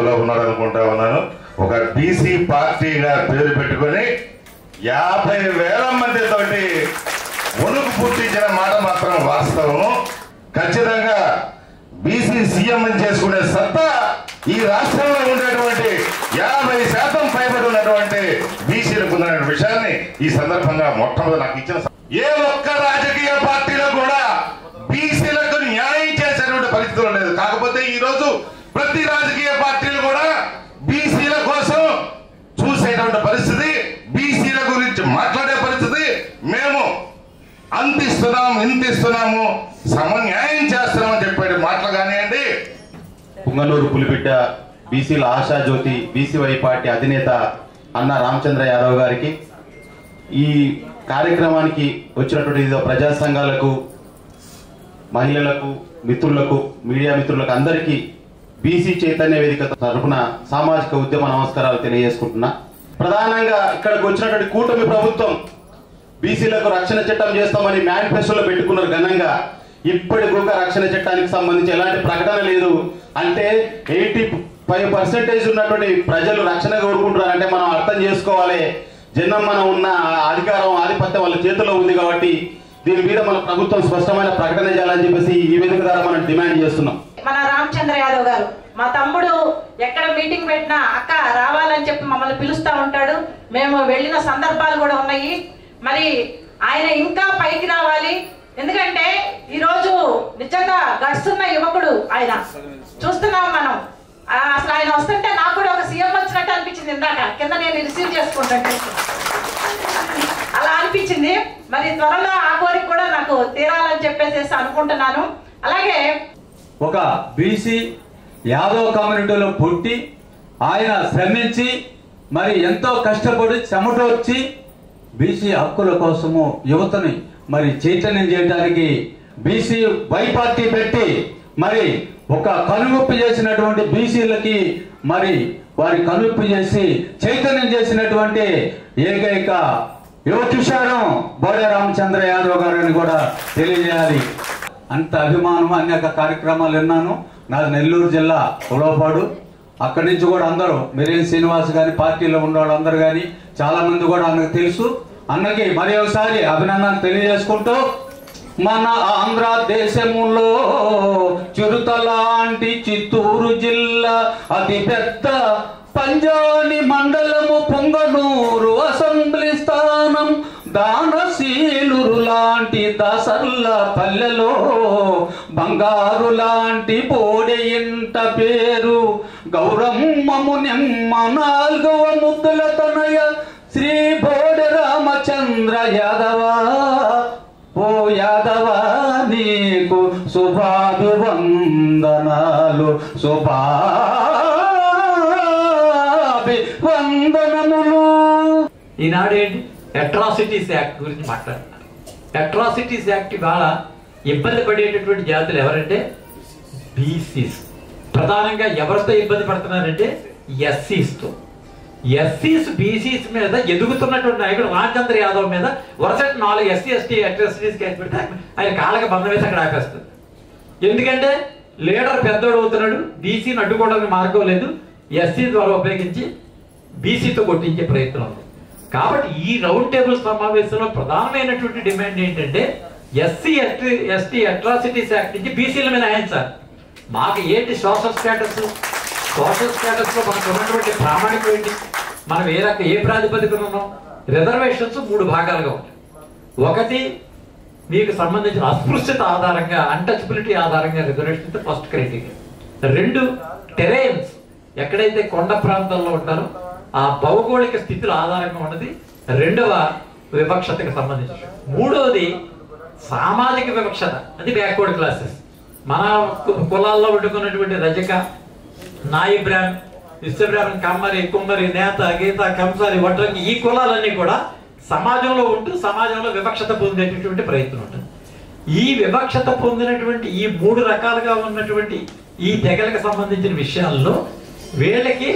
సభలో ఉన్నారనుకుంటా ఉన్నాను. ఒక బీసీ పార్టీగా పేరు పెట్టుకొని 50,000 మందితోటి వణుకు పుట్టించిన మాట మాత్రం వాస్తవము. ఖచ్చితంగా బీసీ సీఎం చేసుకునే సత్తా ఈ రాష్ట్రంలో ఉండేటువంటి 50% పైబడి ఉన్నటువంటి బీసీలకు ఉన్న విషయాన్ని ఈ సందర్భంగా మొట్టమొదటి నాకు ఇచ్చిన ఏ ఒక్క రాజకీయ పార్టీలో కూడా బీసీలకు న్యాయం చేసేటువంటి పరిస్థితులు లేదు. కాకపోతే ఈ రోజు ప్రతి రాజకీయ పార్టీలు కూడా బీసీల కోసం చూసేటువంటి పరిస్థితి, బీసీల గురించి మాట్లాడే పరిస్థితి, మేము అంతిస్తున్నాము ఇంతిస్తున్నాము సమన్యాయం చేస్తున్నామని చెప్పే మాటలు కానివ్వండి. పుంగనూరు పులిబిడ్డ బీసీల ఆశాజ్యోతి బీసీవై పార్టీ అధినేత అన్న రామచంద్ర యాదవ్ గారికి, ఈ కార్యక్రమానికి వచ్చినటువంటి ప్రజా సంఘాలకు, మహిళలకు, మిత్రులకు, మీడియా మిత్రులకు అందరికీ బీసీ చైతన్య వేదిక తరఫున సామాజిక ఉద్యమ నమస్కారాలు తెలియజేసుకుంటున్నా. ప్రధానంగా ఇక్కడికి వచ్చినటువంటి కూటమి ప్రభుత్వం బీసీలకు రక్షణ చట్టం చేస్తామని మేనిఫెస్టోలో పెట్టుకున్నారు ఘనంగా. ఇప్పటికొక రక్షణ చట్టానికి సంబంధించి ఎలాంటి ప్రకటన లేదు. అంటే 85% ఉన్నటువంటి ప్రజలు రక్షణ కోరుకుంటున్నారు. అంటే మనం అర్థం చేసుకోవాలి, జనం మనం ఉన్న అధికారం ఆధిపత్యం వాళ్ళ చేతిలో ఉంది కాబట్టి దీని మీద మన ప్రభుత్వం స్పష్టమైన ప్రకటన చేయాలని చెప్పేసి ఈ వేదిక ద్వారా మనం డిమాండ్ చేస్తున్నాం. మన రామచంద్ర యాదవ్ గారు మా తమ్ముడు ఎక్కడ మీటింగ్ పెట్టినా అక్క రావాలని చెప్పి మమ్మల్ని పిలుస్తూ ఉంటాడు. మేము వెళ్ళిన సందర్భాలు కూడా ఉన్నాయి. మరి ఆయన ఇంకా పైకి రావాలి. ఎందుకంటే ఈరోజు నిజంగా గడుస్తున్న యువకుడు ఆయన చూస్తున్నాం మనం. అసలు ఆయన వస్తుంటే నాకు కూడా ఒక సీఎం వచ్చినట్టు అనిపించింది. ఇందాక కింద నేను రిసీవ్ చేసుకుంటుంటే అలా అనిపించింది. మరి త్వరలో ఆ కోరిక కూడా నాకు తీరాలని చెప్పేసి అనుకుంటున్నాను. అలాగే ఒక బీసీ యాదవ్ కమ్యూనిటీలో పుట్టి ఆయన శ్రమించి మరి ఎంతో కష్టపడి చెమటొచ్చి బీసీ హక్కుల కోసము యువతని మరి చైతన్యం చేయడానికి బీసీ వై పార్టీ పెట్టి మరి ఒక కనువిప్పు చేసినటువంటి బీసీలకి మరి వారి కనువిప్పు చేసి చైతన్యం చేసినటువంటి ఏకైక యువ కిషోరం బోడే రామచంద్ర యాదవ్ గారిని కూడా తెలియజేయాలి. అంత అభిమానం అనేక కార్యక్రమాలు విన్నాను. నాది నెల్లూరు జిల్లా ఉలవపాడు. అక్కడి నుంచి కూడా అందరూ మిరేన్ శ్రీనివాస్ గారి పార్టీలో ఉన్న వాళ్ళందరూ కానీ చాలా మంది కూడా అన్నకు తెలుసు. అన్నకి మరి ఒకసారి అభినందనలు తెలియజేసుకుంటూ, మన ఆంధ్ర దేశములో చిరుతలాంటి చిత్తూరు జిల్లా అతి పెద్ద పంజాని మండలము పొంగనూరు అసెంబ్లీ స్థానం దానశీలురు లాంటి దాసర్ల పల్లెలో బంగారు లాంటి పోడె ఇంట పేరు గౌరమ్మము నెమ్మ 4వ ముద్దుల తనయ శ్రీ బోడె రామచంద్ర యాదవా. ఓ యాదవా నీకు శుభాభివందనాలు శుభాభివందనములు. ఈనాడేంటి అట్రాసిటీస్ యాక్ట్ గురించి మాట్లాడుతున్నారు. అట్రాసిటీస్ యాక్ట్ ఇవాళ ఇబ్బంది పడేటటువంటి జాతులు ఎవరంటే బీసీస్. ప్రధానంగా ఎవరితో ఇబ్బంది పడుతున్నారంటే ఎస్సీస్తో. ఎస్సీస్ బీసీస్ మీద ఎదుగుతున్నటువంటి నాయకుడు రామచంద్ర యాదవ్ మీద వరుస 4 ఎస్సీ ఎస్టీ అట్రాసిటీస్ కేసు పెడితే ఆయన కాళ్ళకి బంధం వేసి అక్కడ ఆపేస్తుంది. ఎందుకంటే లీడర్ పెద్దోడు అవుతున్నాడు, బీసీని అడ్డుకోవడానికి మార్గం లేదు, ఎస్సీ ద్వారా ఉపయోగించి బీసీతో కొట్టించే ప్రయత్నం ఉంది. కాబట్టి ఈ రౌండ్ టేబుల్ సమావేశంలో ప్రధానమైనటువంటి డిమాండ్ ఏంటంటే ఎస్సీ ఎస్టీ అట్రాసిటీస్ యాక్ట్ నుంచి బీసీల మీద సార్ మాకు ఏంటి సోషల్ స్టేటస్ లో మనకు ఉన్నటువంటి ప్రామాణికం ఏంటి, మనం ఏ ప్రాతిపదికన ఉన్నాం. రిజర్వేషన్స్ 3 భాగాలుగా ఉంటాయి. ఒకటి మీకు సంబంధించిన అస్పృశ్యత ఆధారంగా, అన్టచబిలిటీ ఆధారంగా రిజర్వేషన్ ఫస్ట్ క్రైటీరియా. 2 టెరైన్స్, ఎక్కడైతే కొండ ప్రాంతాల్లో ఉంటారో ఆ భౌగోళిక స్థితుల ఆధారంగా ఉన్నది 2వ వివక్షతకు సంబంధించి. 3వది సామాజిక వివక్షత, అది బ్యాక్వర్డ్ క్లాసెస్. మన కులాల్లో పెట్టుకున్నటువంటి రజక, నాయి బ్రాహ్మణ్, విశ్వబ్రాహ్మణ్, కమ్మరి, కుమ్మరి, నేత, గీత, కంసారి, వడ్రంగి, ఈ కులాలన్నీ కూడా సమాజంలో ఉంటూ సమాజంలో వివక్షత పొందేటటువంటి ప్రయత్నం ఉంటుంది. ఈ వివక్షత పొందినటువంటి ఈ 3 రకాలుగా ఉన్నటువంటి ఈ తెగలకు సంబంధించిన విషయాల్లో వీళ్ళకి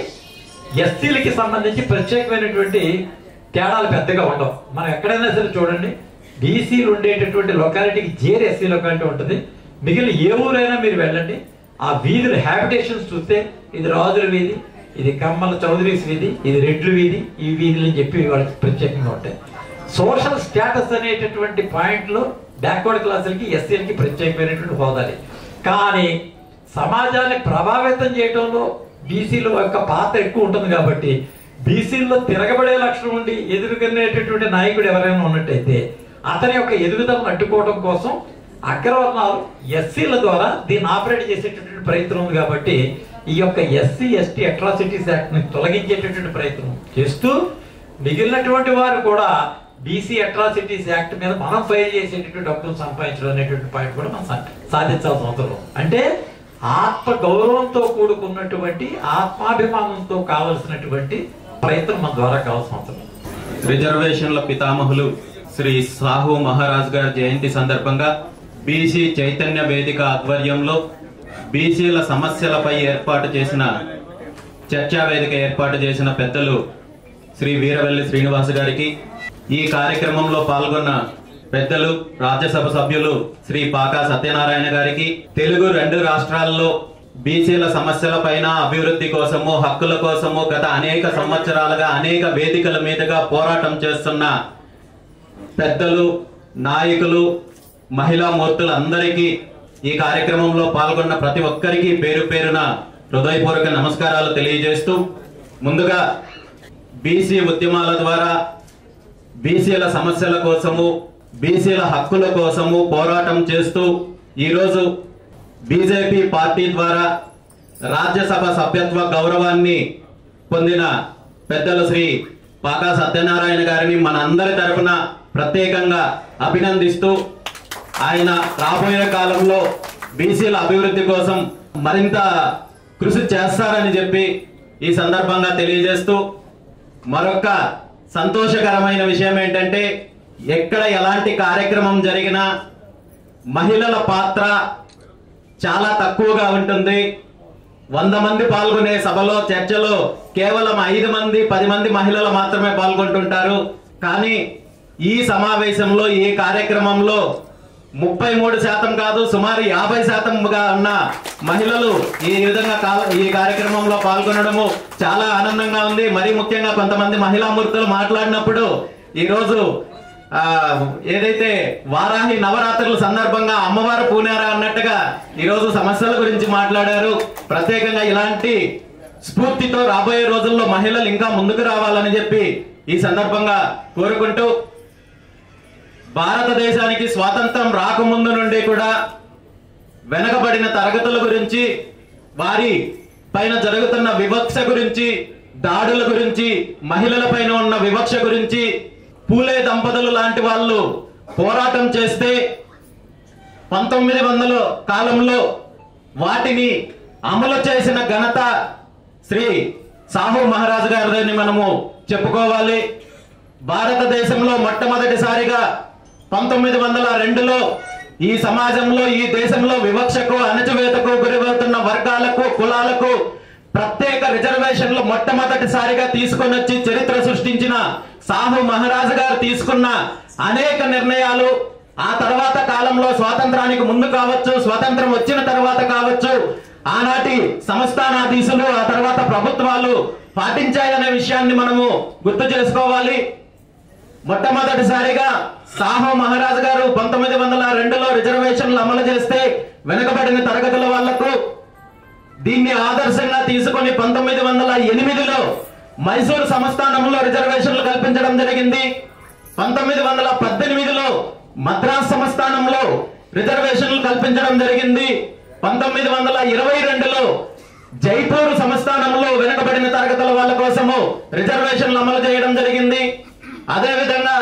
ఎస్సీలకి సంబంధించి ప్రత్యేకమైనటువంటి తేడాలు పెద్దగా ఉండవు. మనం ఎక్కడైనా సరే చూడండి, బీసీలు ఉండేటటువంటి లొకాలిటీకి జేర్ ఎస్సీ లొకాలిటీ ఉంటుంది. మిగిలిన ఏ ఊరైనా మీరు వెళ్ళండి, ఆ వీధుల హ్యాబిటేషన్స్ చూస్తే ఇది రాజుల వీధి, ఇది కమ్మల చౌదరీస్ వీధి, ఇది రెడ్లు వీధి, ఈ వీధులు అని చెప్పి వాళ్ళకి ప్రత్యేకంగా ఉంటాయి. సోషల్ స్టేటస్ అనేటటువంటి పాయింట్లో బ్యాక్వర్డ్ క్లాసులకి ఎస్సీలకి ప్రత్యేకమైనటువంటి హోదాలి. కానీ సమాజాన్ని ప్రభావితం చేయడంలో బీసీల యొక్క పాత్ర ఎక్కువ ఉంటుంది కాబట్టి బీసీల్లో తిరగబడే లక్షణం ఉండి ఎదుర్కొనేటటువంటి నాయకుడు ఎవరైనా ఉన్నట్టయితే అతని యొక్క ఎదుగుదలను అడ్డుకోవడం కోసం అగ్రవర్ణాలు ఎస్సీల ద్వారా దీన్ని ఆపరేట్ చేసేటటువంటి ప్రయత్నం ఉంది. కాబట్టి ఈ యొక్క ఎస్సీ ఎస్టీ అట్రాసిటీస్ యాక్ట్ ని తొలగించేటటువంటి ప్రయత్నం చేస్తూ మిగిలినటువంటి వారు కూడా బీసీ అట్రాసిటీస్ యాక్ట్ మీద మనం ఫైల్ చేసేటటువంటి హక్కులు సంపాదించడం అనేటువంటి పాయింట్ కూడా మనం సాధించాల్సిన అవసరం. అంటే ఆత్మ గౌరవంతో కూడుకున్నటువంటి ఆత్మాభిమానంతో కావలసినటువంటి ప్రయత్నం మన ద్వారా కావాల్సిన అవసరం. రిజర్వేషన్ల పితామహులు శ్రీ సాహు మహారాజ్ గారి జయంతి సందర్భంగా బీసీ చైతన్య వేదిక ఆధ్వర్యంలో బీసీల సమస్యలపై ఏర్పాటు చేసిన చర్చా వేదిక ఏర్పాటు చేసిన పెద్దలు శ్రీ వీరవెల్లి శ్రీనివాస్ గారికి, ఈ కార్యక్రమంలో పాల్గొన్న పెద్దలు రాజ్యసభ సభ్యులు శ్రీ పాకా సత్యనారాయణ గారికి, తెలుగు 2 రాష్ట్రాల్లో బీసీల సమస్యల పైన అభివృద్ధి కోసము హక్కుల కోసము గత అనేక సంవత్సరాలుగా అనేక వేదికల మీదుగా పోరాటం చేస్తున్న పెద్దలు, నాయకులు, మహిళా మూర్తులందరికీ, ఈ కార్యక్రమంలో పాల్గొన్న ప్రతి ఒక్కరికి పేరు పేరున హృదయపూర్వక నమస్కారాలు తెలియజేస్తూ, ముందుగా బీసీ ఉద్యమాల ద్వారా బీసీల సమస్యల కోసము బీసీల హక్కుల కోసము పోరాటం చేస్తూ ఈరోజు బీజేపీ పార్టీ ద్వారా రాజ్యసభ సభ్యత్వ గౌరవాన్ని పొందిన పెద్దలు శ్రీ పాకా సత్యనారాయణ గారిని మన అందరి తరఫున ప్రత్యేకంగా అభినందిస్తూ, ఆయన రాబోయే కాలంలో బీసీల అభివృద్ధి కోసం మరింత కృషి చేస్తారని చెప్పి ఈ సందర్భంగా తెలియజేస్తూ, మరొక సంతోషకరమైన విషయం ఏంటంటే ఎక్కడ ఎలాంటి కార్యక్రమం జరిగినా మహిళల పాత్ర చాలా తక్కువగా ఉంటుంది. 100 మంది పాల్గొనే సభలో చర్చలో కేవలం 5 మంది 10 మంది మహిళలు మాత్రమే పాల్గొంటుంటారు. కానీ ఈ సమావేశంలో ఈ కార్యక్రమంలో 33% కాదు సుమారు 50%గా ఉన్న మహిళలు ఈ విధంగా ఈ కార్యక్రమంలో పాల్గొనడము చాలా ఆనందంగా ఉంది. మరీ ముఖ్యంగా కొంతమంది మహిళా మూర్తులు మాట్లాడినప్పుడు ఈరోజు ఏదైతే వారాహి నవరాత్రుల సందర్భంగా అమ్మవారు పూనారా అన్నట్టుగా ఈరోజు సమస్యల గురించి మాట్లాడారు. ప్రత్యేకంగా ఇలాంటి స్ఫూర్తితో రాబోయే రోజుల్లో మహిళలు ఇంకా ముందుకు రావాలని చెప్పి ఈ సందర్భంగా కోరుకుంటూ, భారతదేశానికి స్వాతంత్రం రాకముందు నుండి కూడా వెనకబడిన తరగతుల గురించి, వారి పైన జరుగుతున్న వివక్ష గురించి, దాడుల గురించి, మహిళల పైన ఉన్న వివక్ష గురించి పూలే దంపతులు లాంటి వాళ్ళు పోరాటం చేస్తే 1900 కాలంలో వాటిని అమలు చేసిన ఘనత శ్రీ సాహు మహారాజ్ గారిని మనము చెప్పుకోవాలి. భారతదేశంలో మొట్టమొదటిసారిగా 1902లో ఈ సమాజంలో ఈ దేశంలో వివక్షకు అణచివేతకు గురవుతున్న వర్గాలకు కులాలకు ప్రత్యేక రిజర్వేషన్లు మొట్టమొదటిసారిగా తీసుకొని వచ్చి చరిత్ర సృష్టించిన సాహు మహారాజ్ గారు తీసుకున్న అనేక నిర్ణయాలు ఆ తర్వాత కాలంలో స్వాతంత్రానికి ముందు కావచ్చు, స్వాతంత్రం వచ్చిన తర్వాత కావచ్చు, ఆనాటి సంస్థానాధీశులు ఆ తర్వాత ప్రభుత్వాలు పాటించాయనే విషయాన్ని మనము గుర్తు చేసుకోవాలి. మొట్టమొదటిసారిగా సాహు మహారాజ్ గారు 1902లో రిజర్వేషన్లు అమలు చేస్తే వెనుకబడిన తరగతుల వాళ్లకు దీన్ని ఆదర్శంగా తీసుకొని 1908లో మైసూరు సంస్థానంలో రిజర్వేషన్లు కల్పించడం జరిగింది. 1918లో మద్రాస్ సంస్థానంలో రిజర్వేషన్లు కల్పించడం జరిగింది. 1922లో జైపూర్ సంస్థానంలో వెనుకబడిన తరగతుల వాళ్ళ కోసము రిజర్వేషన్లు అమలు చేయడం జరిగింది. అదే విధంగా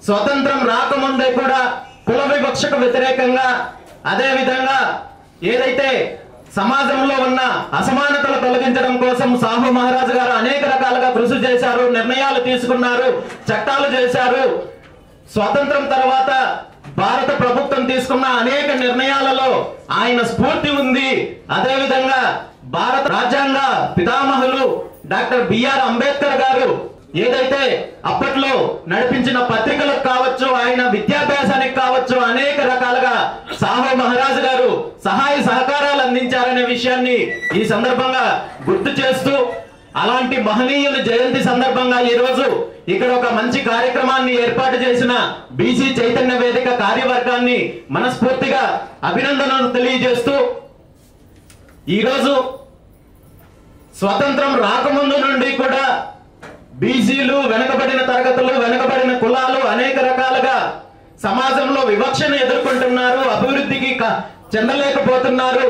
స్వతంత్రం రాకముందే కూడా కుల వివక్షకు వ్యతిరేకంగా, అదే విధంగా ఏదైతే సమాజంలో ఉన్న అసమానతలు తొలగించడం కోసం సాహు మహారాజ్ గారు అనేక రకాలుగా కృషి చేశారు, నిర్ణయాలు తీసుకున్నారు, చట్టాలు చేశారు. స్వాతంత్రం తర్వాత భారత ప్రభుత్వం తీసుకున్న అనేక నిర్ణయాలలో ఆయన స్ఫూర్తి ఉంది. అదే విధంగా భారత రాజ్యాంగ పితామహులు డాక్టర్ బిఆర్ అంబేద్కర్ గారు ఏదైతే అప్పట్లో నడిపించిన పత్రికలకు కావచ్చు, ఆయన విద్యాభ్యాసానికి కావచ్చు, అనేక రకాలుగా సాహు మహారాజ్ గారు సహాయ సహకారాలు అందించారనే విషయాన్ని ఈ సందర్భంగా గుర్తు చేస్తూ, అలాంటి మహనీయుల జయంతి సందర్భంగా ఈ రోజు ఇక్కడ ఒక మంచి కార్యక్రమాన్ని ఏర్పాటు చేసిన బీసీ చైతన్య వేదిక కార్యవర్గాన్ని మనస్ఫూర్తిగా అభినందనలు తెలియజేస్తూ, ఈరోజు స్వతంత్రం రాకముందు నుండి కూడా బీసీలు, వెనుకబడిన తరగతులు, వెనుకబడిన కులాలు అనేక రకాలుగా సమాజంలో వివక్షను ఎదుర్కొంటున్నారు, అభివృద్ధికి చెందలేకపోతున్నారు,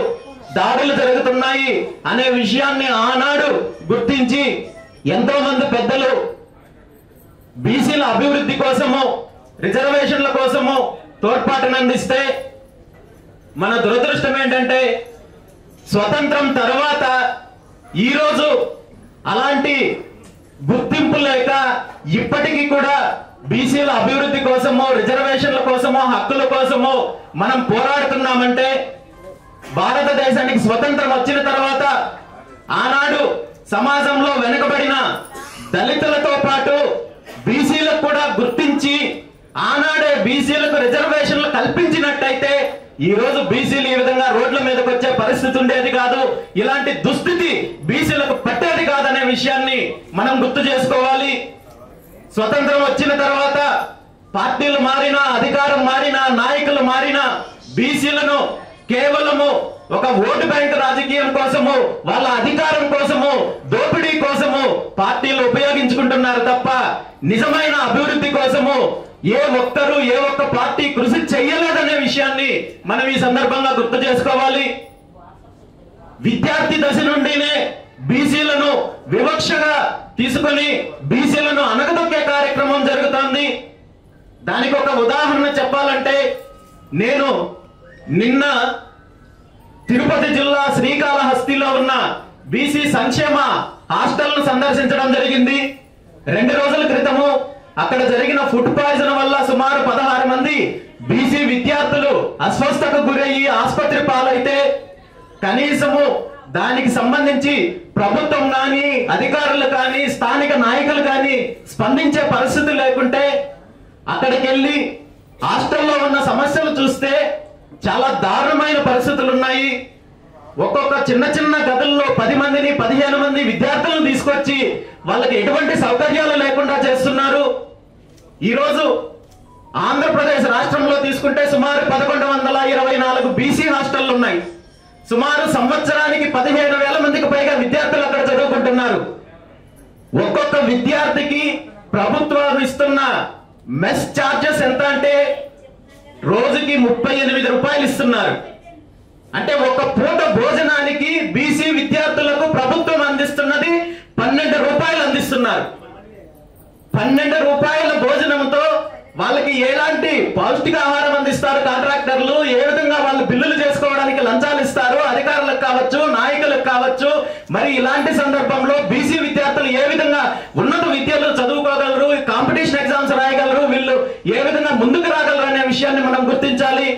దాడులు జరుగుతున్నాయి అనే విషయాన్ని ఆనాడు గుర్తించి ఎంతో మంది పెద్దలు బీసీల అభివృద్ధి కోసము, రిజర్వేషన్ల కోసము తోడ్పాటును అందిస్తే, మన దురదృష్టం ఏంటంటే స్వతంత్రం తర్వాత ఈరోజు అలాంటి గుర్తింపు లేక ఇప్పటికీ కూడా బీసీల అభివృద్ధి కోసమో, రిజర్వేషన్ల కోసమో, హక్కుల కోసమో మనం పోరాడుతున్నామంటే, భారతదేశానికి స్వతంత్రం వచ్చిన తర్వాత ఆనాడు సమాజంలో వెనుకబడిన దళితులతో పాటు బీసీలకు కూడా గుర్తించి ఆనాడే బీసీలకు రిజర్వేషన్లు కల్పించినట్టయితే ఈ రోజు బీసీలు ఈ విధంగా రోడ్ల మీదకి వచ్చే పరిస్థితి ఉండేది కాదు, ఇలాంటి దుస్థితి బీసీలకు పట్టేది కాదనే విషయాన్ని మనం గుర్తు చేసుకోవాలి. స్వతంత్రం వచ్చిన తర్వాత పార్టీలు మారినా, అధికారం మారినా, నాయకులు మారినా బీసీలను కేవలము ఒక ఓటు బ్యాంకు రాజకీయం కోసము, వాళ్ళ అధికారం కోసము, దోపిడీ కోసము పార్టీలు ఉపయోగించుకుంటున్నారు తప్ప నిజమైన అభివృద్ధి కోసము ఏ ఒక్క పార్టీ కృషి చెయ్యలేదనే విషయాన్ని మనం ఈ సందర్భంగా గుర్తు చేసుకోవాలి. విద్యార్థి దశ నుండినే బీసీలను వివక్షగా తీసుకొని బీసీలను అణగదొక్కే కార్యక్రమం జరుగుతోంది. దానికి ఒక ఉదాహరణ చెప్పాలంటే, నేను నిన్న తిరుపతి జిల్లా శ్రీకాళహస్తిలో ఉన్న బీసీ సంక్షేమ హాస్టల్ను సందర్శించడం జరిగింది. 2 రోజుల క్రితము అక్కడ జరిగిన ఫుడ్ పాయిజన్ వల్ల సుమారు 16 మంది బీసీ విద్యార్థులు అస్వస్థతకు గురయ్యి ఆసుపత్రి పాలైతే కనీసము దానికి సంబంధించి ప్రభుత్వం కానీ, అధికారులు కానీ, స్థానిక నాయకులు కానీ స్పందించే పరిస్థితి లేకుంటే, అక్కడికి వెళ్ళి హాస్టల్లో ఉన్న సమస్యలు చూస్తే చాలా దారుణమైన పరిస్థితులు ఉన్నాయి. ఒక్కొక్క చిన్న గదుల్లో 10 మందిని, 15 మంది విద్యార్థులను తీసుకొచ్చి వాళ్ళకి ఎటువంటి సౌకర్యాలు లేకుండా చేస్తున్నారు. ఈరోజు ఆంధ్రప్రదేశ్ రాష్ట్రంలో తీసుకుంటే సుమారు 1124 బీసీ హాస్టళ్లు ఉన్నాయి. సుమారు సంవత్సరానికి 15,000 మందికి పైగా విద్యార్థులు అక్కడ చదువుకుంటున్నారు. ఒక్కొక్క విద్యార్థికి ప్రభుత్వం ఇస్తున్న మెస్ ఛార్జెస్ ఎంత అంటే రోజుకి 38 రూపాయలు ఇస్తున్నారు. అంటే ఒక పూట భోజనానికి బీసీ విద్యార్థులకు ప్రభుత్వం అందిస్తున్నది 12 రూపాయలు అందిస్తున్నారు. 12 రూపాయల భోజనంతో వాళ్ళకి ఎలాంటి పౌష్టికాహారం అందిస్తారు కాంట్రాక్టర్లు, ఏ విధంగా వాళ్ళు బిల్లులు చేసుకోవడానికి లంచాలు ఇస్తారు అధికారులకు కావచ్చు, నాయకులకు కావచ్చు. మరి ఇలాంటి సందర్భంలో బీసీ విద్యార్థులు ఏ విధంగా ఉన్నత విద్యలు చదువుకోగలరు, కాంపిటీషన్ ఎగ్జామ్స్ రాయగలరు, వీళ్ళు ఏ విధంగా ముందుకు రాగలరు అనే విషయాన్ని మనం గుర్తించాలి.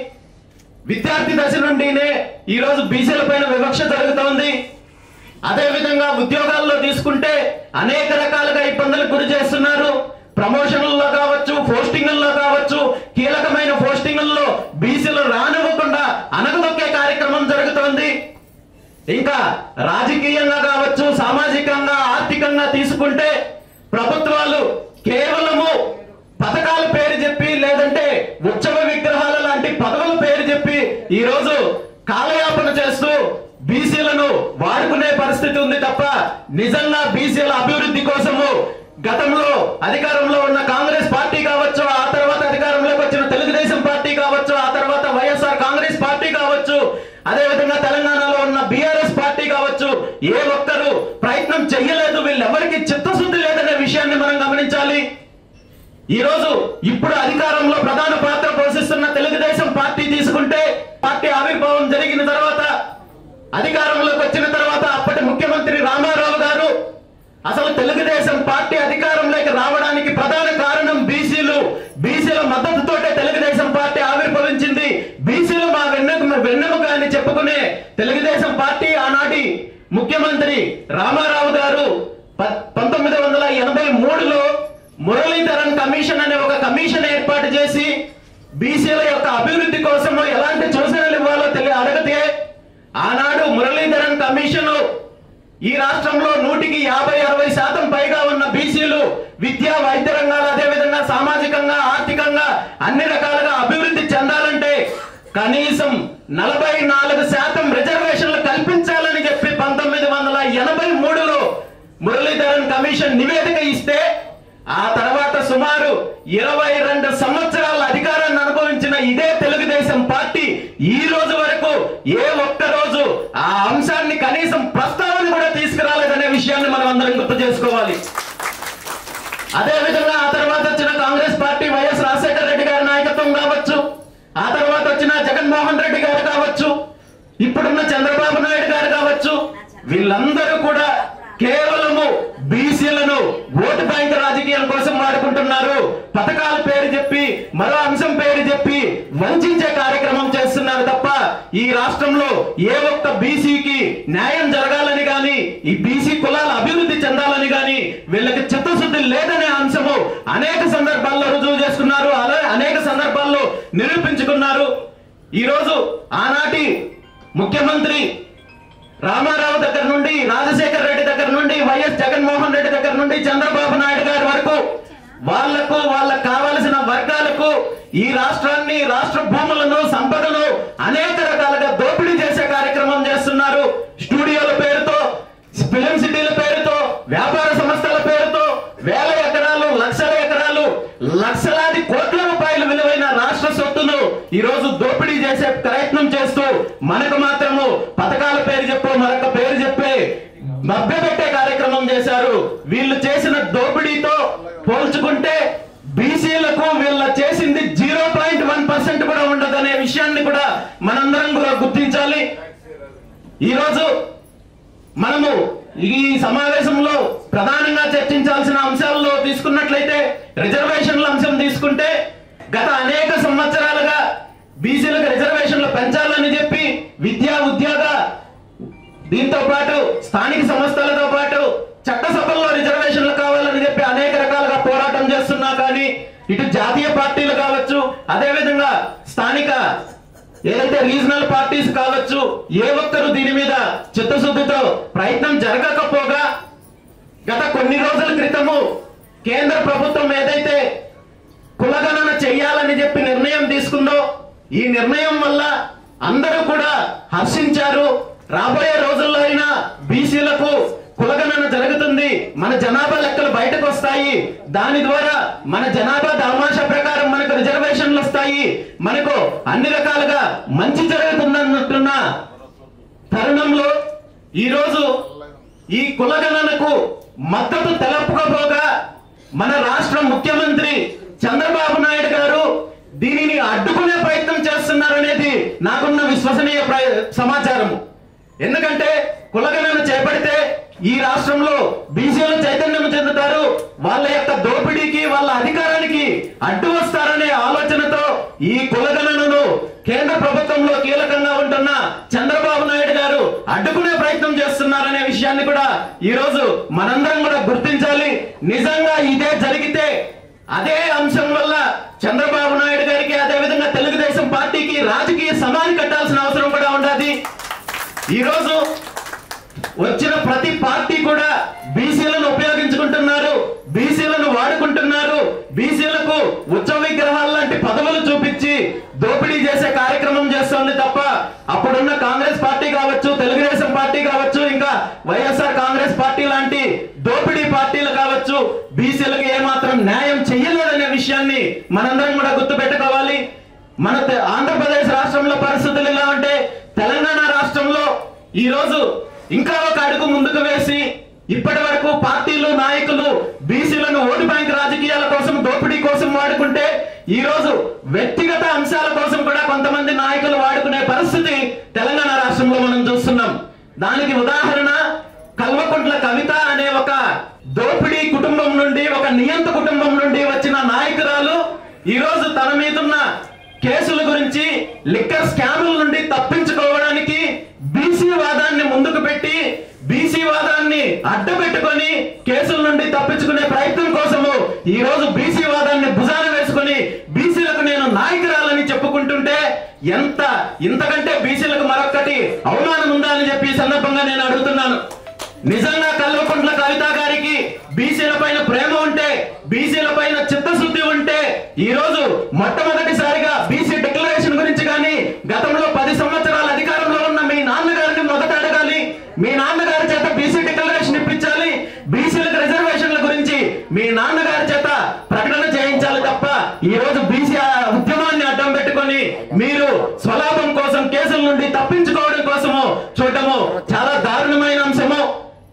విద్యార్థి దశ నుండినే ఈ రోజు బీసీల పైన వివక్ష జరుగుతోంది. అదే విధంగా ఉద్యోగాల్లో తీసుకుంటే అనేక రకాలుగా ఇబ్బందులకు గురి చేస్తున్నారు. ప్రమోషన్లలో కావచ్చు, పోస్టింగుల్లో కావచ్చు, కీలకమైన పోస్టింగుల్లో బీసీలు రానివ్వకుండా అణగదొక్కే కార్యక్రమం జరుగుతోంది. ఇంకా రాజకీయంగా కావచ్చు, సామాజికంగా, ఆర్థికంగా తీసుకుంటే ప్రభుత్వాలు కేవలము పథకాల పేరు చెప్పి, లేదంటే ఉత్సవ విగ్రహాల లాంటి పదవుల పేరు చెప్పి ఈ రోజు కాలయాపన చేస్తూ బీసీలను వాడుకునే పరిస్థితి ఉంది తప్ప నిజంగా బీసీల అభివృద్ధి కోసము గతంలో అధికారంలో ఉన్న కాంగ్రెస్ పార్టీ కావచ్చు, ఆ తర్వాత అధికారంలోకి వచ్చిన తెలుగుదేశం పార్టీ కావచ్చు, ఆ తర్వాత వైఎస్ఆర్ కాంగ్రెస్ పార్టీ కావచ్చు, అదే విధంగా తెలంగాణలో ఉన్న బీఆర్ఎస్ పార్టీ కావచ్చు, ఏ ఒక్కరు ప్రయత్నం చెయ్యలేదు. వీళ్ళెవరికి చిత్తశుద్ధి లేదనే విషయాన్ని మనం గమనించాలి. ఈ రోజు ఇప్పుడు అధికారంలో ప్రధాన పాత్ర పోషిస్తున్న తెలుగుదేశం పార్టీ తీసుకుంటే, పార్టీ ఆవిర్భావం జరిగిన తర్వాత అధికారంలోకి వచ్చిన తర్వాత అప్పటి ముఖ్యమంత్రి రామారావు గారు అసలు తెలుగుదేశం పార్టీ అధికారంలోకి రావడానికి ప్రధాన కారణం బీసీల మద్దతుతోటే తెలుగుదేశం పార్టీ ఆవిర్భవించింది. బీసీలు మా వెన్నెముక అని చెప్పుకునే తెలుగుదేశం పార్టీ ఆనాటి ముఖ్యమంత్రి రామారావు గారు 1983లో మురళీధరన్ కమిషన్ అనే ఒక కమిషన్ ఏర్పాటు చేసి బీసీల యొక్క అభివృద్ధి కోసము ఎలాంటి సూచనలు ఇవ్వాలో అడిగితే ఆనాడు మురళీధరన్ కమిషన్ ఈ రాష్ట్రంలో 150-60% పైగా ఉన్న బీసీలు విద్యా వైద్య రంగాలు అదేవిధంగా సామాజికంగా ఆర్థికంగా అన్ని రకాలుగా అభివృద్ధి చెందాలంటే కనీసం 44% రిజర్వేషన్లు కల్పించాలని చెప్పి 1983లో మురళీధరన్ కమిషన్ నివేదిక ఇస్తే ఆ తర్వాత సుమారు 22 సంవత్సరాల అధికారాన్ని అనుభవించిన ఇదే తెలుగుదేశం పార్టీ ఈ రోజు వరకు ఏ ఒక్క రోజు ఆ అంశాన్ని కనీసం ప్రస్తావన కూడా తీసుకురాలేదనే విషయాన్ని మనం అందరం గుర్తు చేసుకోవాలి. అదే విధంగా ఆ తర్వాత వచ్చిన కాంగ్రెస్ పార్టీ వైఎస్ రాజశేఖర రెడ్డి గారి నాయకత్వం కావచ్చు, ఆ తర్వాత వచ్చిన జగన్మోహన్ రెడ్డి గారు కావచ్చు, ఇప్పుడున్న చంద్రబాబు నాయుడు గారు కావచ్చు, వీళ్ళందరూ కూడా కేవలము బీసీలను ఓటు బ్యాంక్ రాజకీయం కోసం వాడుకుంటున్నారు. పథకాల పేరు చెప్పి మరో అంశం పేరు చెప్పి వంచే కార్యక్రమం చేస్తున్నారు తప్ప ఈ రాష్ట్రంలో ఏ ఒక్క బీసీకి న్యాయం జరగాలని గాని ఈ బీసీ కులాల అభివృద్ధి చెందాలని గాని వీళ్ళకి చిత్తశుద్ధి లేదనే అంశము అనేక సందర్భాల్లో రుజువు చేసుకున్నారు, అలాగే అనేక సందర్భాల్లో నిరూపించుకున్నారు. ఈ రోజు ఆనాటి ముఖ్యమంత్రి రామారావు దగ్గర నుండి రాజశేఖర రెడ్డి దగ్గర నుండి వైఎస్ జగన్మోహన్ రెడ్డి దగ్గర నుండి చంద్రబాబు నాయుడు గారి వరకు వాళ్ళకు కావలసిన వర్గాలకు ఈ రాష్ట్రాన్ని, రాష్ట్ర భూములను, సంపదను అనేక రకాలుగా దోపిడీ చేసే కార్యక్రమం చేస్తున్నారు. స్టూడియోల పేరుతో, ఫిలిం సిటీల పేరుతో, వ్యాపార సంస్థల పేరుతో వేల ఎకరాలు, లక్షల ఎకరాలు, లక్షలాది కోట్ల రూపాయలు విలువైన రాష్ట్ర సొత్తును ఈ రోజు దోపిడీ చేసే ప్రయత్నం చేస్తూ మనకు మాత్రము పథకాల పేరు చెప్పు మరొక పేరు చెప్పే మభ్యపెట్టే కార్యక్రమం చేశారు. వీళ్ళు చేసిన దోపిడీతో పోల్చుకుంటే బీసీలకు వీళ్ళ చేసింది 0.1% కూడా ఉండదనే విషయాన్ని కూడా మనందరం కూడా గుర్తించాలి. ఈరోజు మనము ఈ సమావేశంలో ప్రధానంగా చర్చించాల్సిన అంశాల్లో తీసుకున్నట్లయితే రిజర్వేషన్ల అంశం తీసుకుంటే గత అనేక సంవత్సరాలుగా బీసీలకు రిజర్వేషన్లు పెంచాలని చెప్పి విద్యా, ఉద్యోగ, దీంతో పాటు స్థానిక సంస్థలతో పాటు చట్టసభల్లో రిజర్వేషన్లు కావాలని చెప్పి అనేక రకాలుగా పోరాటం చేస్తున్నా కానీ ఇటు జాతీయ పార్టీలు కావచ్చు, అదేవిధంగా స్థానిక ఏదైతే రీజనల్ పార్టీస్ కావచ్చు, ఏ ఒక్కరు దీని మీద చిత్తశుద్ధితో ప్రయత్నం జరగకపోగా గత కొన్ని రోజుల క్రితము కేంద్ర ప్రభుత్వం ఏదైతే కులగణన చెయ్యాలని చెప్పి నిర్ణయం తీసుకుందో ఈ నిర్ణయం వల్ల అందరూ కూడా హర్షించారు. రాబోయే రోజుల్లో అయినా బీసీలకు కులగణన జరుగుతుంది, మన జనాభా లెక్కలు బయటకు వస్తాయి, దాని ద్వారా మన జనాభా దామాషా ప్రకారం మనకు రిజర్వేషన్లు వస్తాయి, మనకు అన్ని రకాలుగా మంచి జరుగుతుందన్నట్టున్న తరుణంలో ఈరోజు ఈ కులగణనకు మద్దతు తెలపకపోగా మన రాష్ట్ర ముఖ్యమంత్రి చంద్రబాబు నాయుడు గారు దీనిని అడ్డుకునే ప్రయత్నం చేస్తున్నారనేది నాకున్న విశ్వసనీయ సమాచారము. ఎందుకంటే కులగణన చేపడితే ఈ రాష్ట్రంలో బీసీలు చైతన్యం చెందుతారు, వాళ్ళ యొక్క దోపిడీకి, వాళ్ళ అధికారానికి అడ్డు వస్తారనే ఆలోచనతో ఈ కులగణనను కేంద్ర ప్రభుత్వంలో కీలకంగా ఉంటున్న చంద్రబాబు నాయుడు గారు అడ్డుకునే ప్రయత్నం చేస్తున్నారనే విషయాన్ని కూడా ఈ రోజు మనందరం కూడా గుర్తించాలి. నిజంగా ఇదే జరిగితే అదే అంశం వల్ల చంద్రబాబు నాయుడు గారికి అదేవిధంగా తెలుగుదేశం పార్టీకి రాజకీయ సమాధి కట్టాల్సిన అవసరం కూడా ఉండదు. ఈ రోజు వచ్చిన ప్రతి పార్టీ కూడా బీసీలను ఉపయోగించుకుంటున్నారు, బీసీలను వాడుకుంటున్నారు, బీసీలకు ఉత్సవ విగ్రహాల లాంటి పదవులు చూపించి దోపిడీ చేసే కార్యక్రమం చేస్తోంది తప్ప అప్పుడున్న కాంగ్రెస్ పార్టీ కావచ్చు, తెలుగుదేశం పార్టీ కావచ్చు, ఇంకా వైఎస్ఆర్ కాంగ్రెస్ పార్టీ లాంటి దోపిడీ పార్టీలు కావచ్చు బీసీలకు ఏమాత్రం న్యాయం చెయ్యలేదనే విషయాన్ని మనందరం కూడా గుర్తు పెట్టుకోవాలి. మన ఆంధ్రప్రదేశ్ రాష్ట్రంలో పరిస్థితులు ఎలా ఉంటే తెలంగాణ రాష్ట్రంలో ఈ రోజు ఇంకా ఒక అడుగు ముందుకు వేసి ఇప్పటి వరకు పార్టీలు, నాయకులు బీసీలను ఓటు బ్యాంక్ రాజకీయాల కోసం, దోపిడీ కోసం వాడుకుంటే ఈ రోజు వ్యక్తిగత అంశాల కోసం కూడా కొంతమంది నాయకులు వాడుకునే పరిస్థితి తెలంగాణ రాష్ట్రంలో మనం చూస్తున్నాం. దానికి ఉదాహరణ కల్వకుంట్ల కవిత అనే ఒక దోపిడీ కుటుంబం నుండి, ఒక నియంత కుటుంబం నుండి వచ్చిన నాయకురాలు ఈ రోజు తన మీదున్న కేసుల గురించి, లిక్కర్ స్కాముల నుండి తప్పించుకోవడానికి బీసీ వాదాన్ని ముందుకు పెట్టి బీసీ వాదాన్ని అడ్డుపెట్టుకొని కేసుల నుండి తప్పించుకునే ప్రయత్నం కోసము ఈ రోజు బీసీ వాదాన్ని భుజాన వేసుకొని బీసీలకు నేను నాయకురాలని చెప్పుకుంటుంటే ఇంతకంటే బీసీలకు మరొక్కటి అవమానం ఉందా అని చెప్పి ఈ సందర్భంగా నేను అడుగుతున్నాను. నిజంగా కల్వకుంట్ల కవిత గారికి బీసీల పైన ప్రేమ ఉంటే, బీసీల పైన చిత్తశుద్ధి ఉంటే, ఈ రోజు మొట్టమొదటిసారిగా బీసీ డిక్లరేషన్ గురించి కానీ గతంలో 10 సంవత్సరాల అధికారంలో ఉన్న మీ నాన్నగారిని మొదట అడగాలి. మీ నాన్నగారి చేత బీసీ డిక్లరేషన్ ఇప్పించాలి. బీసీలకు రిజర్వేషన్ల గురించి మీ నాన్నగారి చేత ప్రకటన చేయించాలి తప్ప ఈ రోజు బీసీ ఉద్యమాన్ని అడ్డం పెట్టుకొని మీరు స్వలాభం కోసం కేసుల నుండి తప్పించుకోవడం కోసము చూడటము చాలా దారుణమైన అంశము.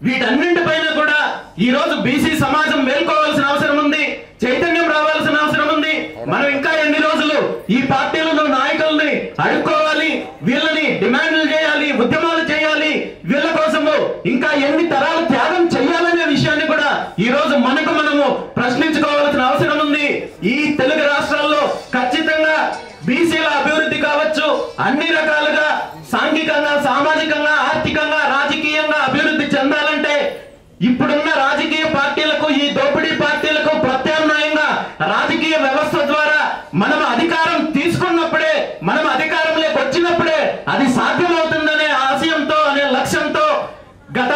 వీటన్నింటిపైన కూడా ఈ రోజు బీసీ సమాజం మేల్కోవాల్సిన అవసరం ఉంది, చైతన్యం రావాల్సిన అవసరం ఉంది. మనం ఇంకా ఎన్ని రోజులు ఈ పార్టీలను నాయకుల్ని అడుక్కోవాలి, వీళ్ళని డిమాండ్లు చేయాలి, ఉద్యమాలు చేయాలి, వీళ్ళ కోసము ఇంకా ఎన్ని తరాలు త్యాగం చేయాలనే విషయాన్ని కూడా ఈ రోజు మనము ప్రశ్నించుకోవాల్సిన అవసరం ఉంది. ఈ తెలుగు రాష్ట్రాల్లో ఖచ్చితంగా బీసీల అభివృద్ధి కావచ్చు, అన్ని రకాలుగా సాంఘికంగా, సామాజికంగా, ఆర్థికంగా, రాజకీయంగా అభివృద్ధి చెందాలంటే ఇప్పుడున్న రాజకీయ పార్టీలకు, ఈ దోపిడీ పార్టీలకు ప్రత్యామ్నాయంగా రాజకీయ వ్యవస్థ ద్వారా మనం అధికారం తీసుకున్నప్పుడే, మనం అధికారంలోకి వచ్చినప్పుడే అది సాధ్యమవుతుందనే ఆశయంతో, అనే లక్ష్యంతో గత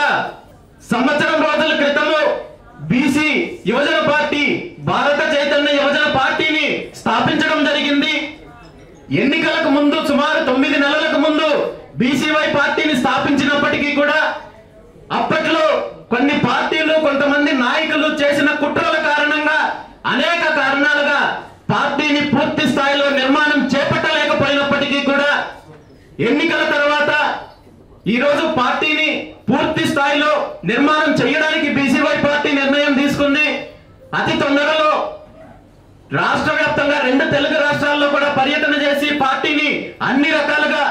సంవత్సరం రోజుల క్రితము బీసీ యువజన పార్టీ, భారత చైతన్య యువజన పార్టీని స్థాపించడం జరిగింది. ఎన్నికలకు ముందు సుమారు 9 నెలలకు ముందు బీసీవై పార్టీని స్థాపించినప్పటికీ కూడా అప్పట్లో కొన్ని పార్టీలు, కొంతమంది నాయకులు చేసిన కుట్రల కారణంగా, అనేక కారణాలుగా పార్టీని పూర్తి స్థాయిలో నిర్మాణం చేపట్టలేకపోయినప్పటికీ కూడా ఎన్నికల తర్వాత ఈ రోజు పార్టీని పూర్తి స్థాయిలో నిర్మాణం చేయడానికి బీసీవై పార్టీ నిర్ణయం తీసుకుంది. అతి తొందరలో రాష్ట్ర వ్యాప్తంగా 2 తెలుగు రాష్ట్రాల్లో కూడా పర్యటన చేసి పార్టీని అన్ని రకాలుగా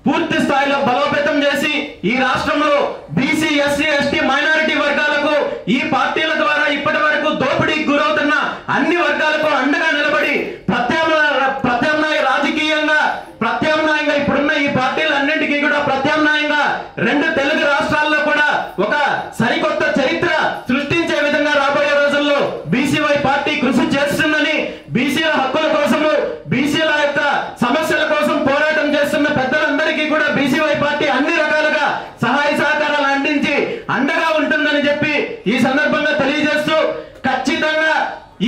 పూర్తి స్థాయిలో బలోపేతం చేసి ఈ రాష్ట్రంలో బీసీ, ఎస్సీ, ఎస్టీ, మైనారిటీ వర్గాలకు ఈ పార్టీల ద్వారా ఇప్పటి వరకు దోపిడీకి గురవుతున్న అన్ని వర్గాలకు అండగా నిలబడి ప్రత్యామ్నాయ రాజకీయంగా, ప్రత్యామ్నాయంగా ఇప్పుడున్న ఈ పార్టీలన్నింటికీ కూడా ప్రత్యామ్నాయంగా 2 తెలుగు రాష్ట్రాల్లో కూడా ఒక సరికొత్త చరిత్ర సృష్టించే విధంగా రాబోయే రోజుల్లో బీసీవై పార్టీ కృషి చేస్తుందని, బీసీల హక్కుల కోసము, బీసీల యొక్క సమస్యల కోసం పోరాటం చేస్తున్న పెద్దలందరికీ కూడా బీసీవై పార్టీ అన్ని రకాలుగా సహాయ సహకారాలు అందించి అండగా ఉంటుందని చెప్పి ఈ సందర్భంగా తెలియజేస్తూ, ఖచ్చితంగా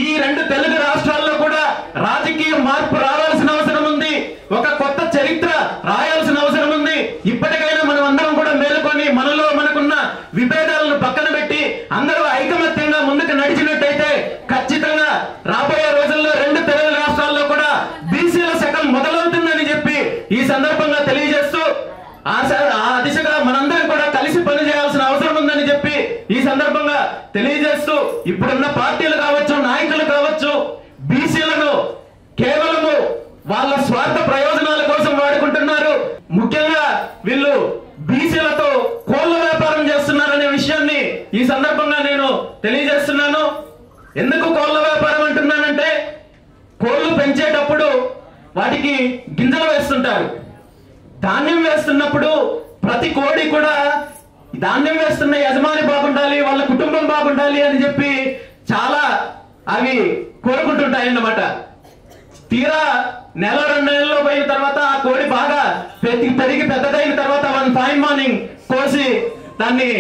ఈ 2 తెలుగు రాష్ట్రాల్లో కూడా రాజకీయ మార్పు రావాల్సిన అవసరం ఉంది. ఒక కొత్త చరిత్ర రాయాల్సిన అవసరం ఉంది. ఇప్పటికైనా మనం అందరం కూడా మేలుకొని మనలో మనకున్న విభేదాలను పక్కన పెట్టి అందరూ ఐకమత్యంగా ముందుకు నడిచినట్టయితే ఖచ్చితంగా రాబోయే రోజుల్లో 2 తెలుగు రాష్ట్రాల్లో కూడా బీసీల శకం మొదలవుతుందని చెప్పి ఈ సందర్భంగా తెలియజేస్తూ, ఆ దిశగా మనందరం కూడా కలిసి పనిచేయాల్సిన అవసరం ఉందని చెప్పి ఈ సందర్భంగా తెలియజేస్తూ, ఇప్పుడున్న పార్టీలు కావచ్చు, నాయకులు కావచ్చు, బీసీలను కేవలము వాళ్ళ స్వార్థ ప్రయోజనాల కోసం వాడుకుంటున్నారు. ముఖ్యంగా వీళ్ళు బీసీలతో కోళ్ల వ్యాపారం చేస్తున్నారనే విషయాన్ని ఈ సందర్భంగా నేను తెలియజేస్తున్నాను. ఎందుకు కోళ్ల వ్యాపారం అంటున్నానంటే, కోళ్లు పెంచేటప్పుడు వాటికి గింజలు వేస్తుంటారు. ధాన్యం వేస్తున్నప్పుడు ప్రతి కోడి కూడా ధాన్యం వేస్తున్న యజమాని బాగుండాలి, వాళ్ళ కుటుంబం బాగుండాలి అని చెప్పి చాలా అవి కోరుకుంటుంటాయి అన్నమాట. తీరా 1-2 నెలల్లో పోయిన తర్వాత ఆ కోడి బాగా పెరిగి పెద్దదైన తర్వాత 1 ఫైన్ మార్నింగ్ కోసి దాన్ని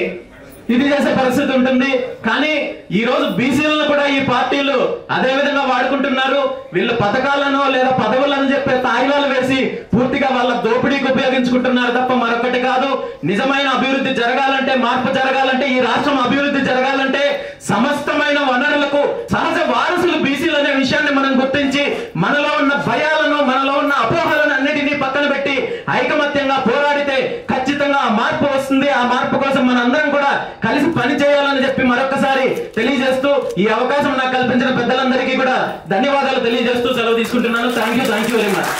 ఇది చేసే పరిస్థితి ఉంటుంది. కానీ ఈ రోజు బీసీలను కూడా ఈ పార్టీలు అదే విధంగా వాడుకుంటున్నారు. వీళ్ళు పథకాలను లేదా పదవులను చెప్పే తాయిలాలు వేసి పూర్తిగా వాళ్ళ దోపిడీకి ఉపయోగించుకుంటున్నారు తప్ప మరొకటి కాదు. నిజమైన అభివృద్ధి జరగాలంటే, మార్పు జరగాలంటే, ఈ రాష్ట్రం అభివృద్ధి జరగాలంటే సమస్తమైన వనరులకు సహజ వారసులు బీసీలు అనే విషయాన్ని మనం గుర్తించి మనలో ఉన్న భయాలను, మనలో ఉన్న అపోహలను అన్నిటినీ పక్కన పెట్టి ఐకమత్యంగా పోరాడితే ఖచ్చితంగా ఆ మార్పు వస్తుంది. ఆ మార్పు కోసం మనందరం కూడా కలిసి పని చేయాలని చెప్పి మరొకసారి తెలియజేస్తూ, ఈ అవకాశం నాకు కల్పించిన పెద్దలందరికీ కూడా ధన్యవాదాలు తెలియజేస్తూ సెలవు తీసుకుంటున్నాను. Thank you very much.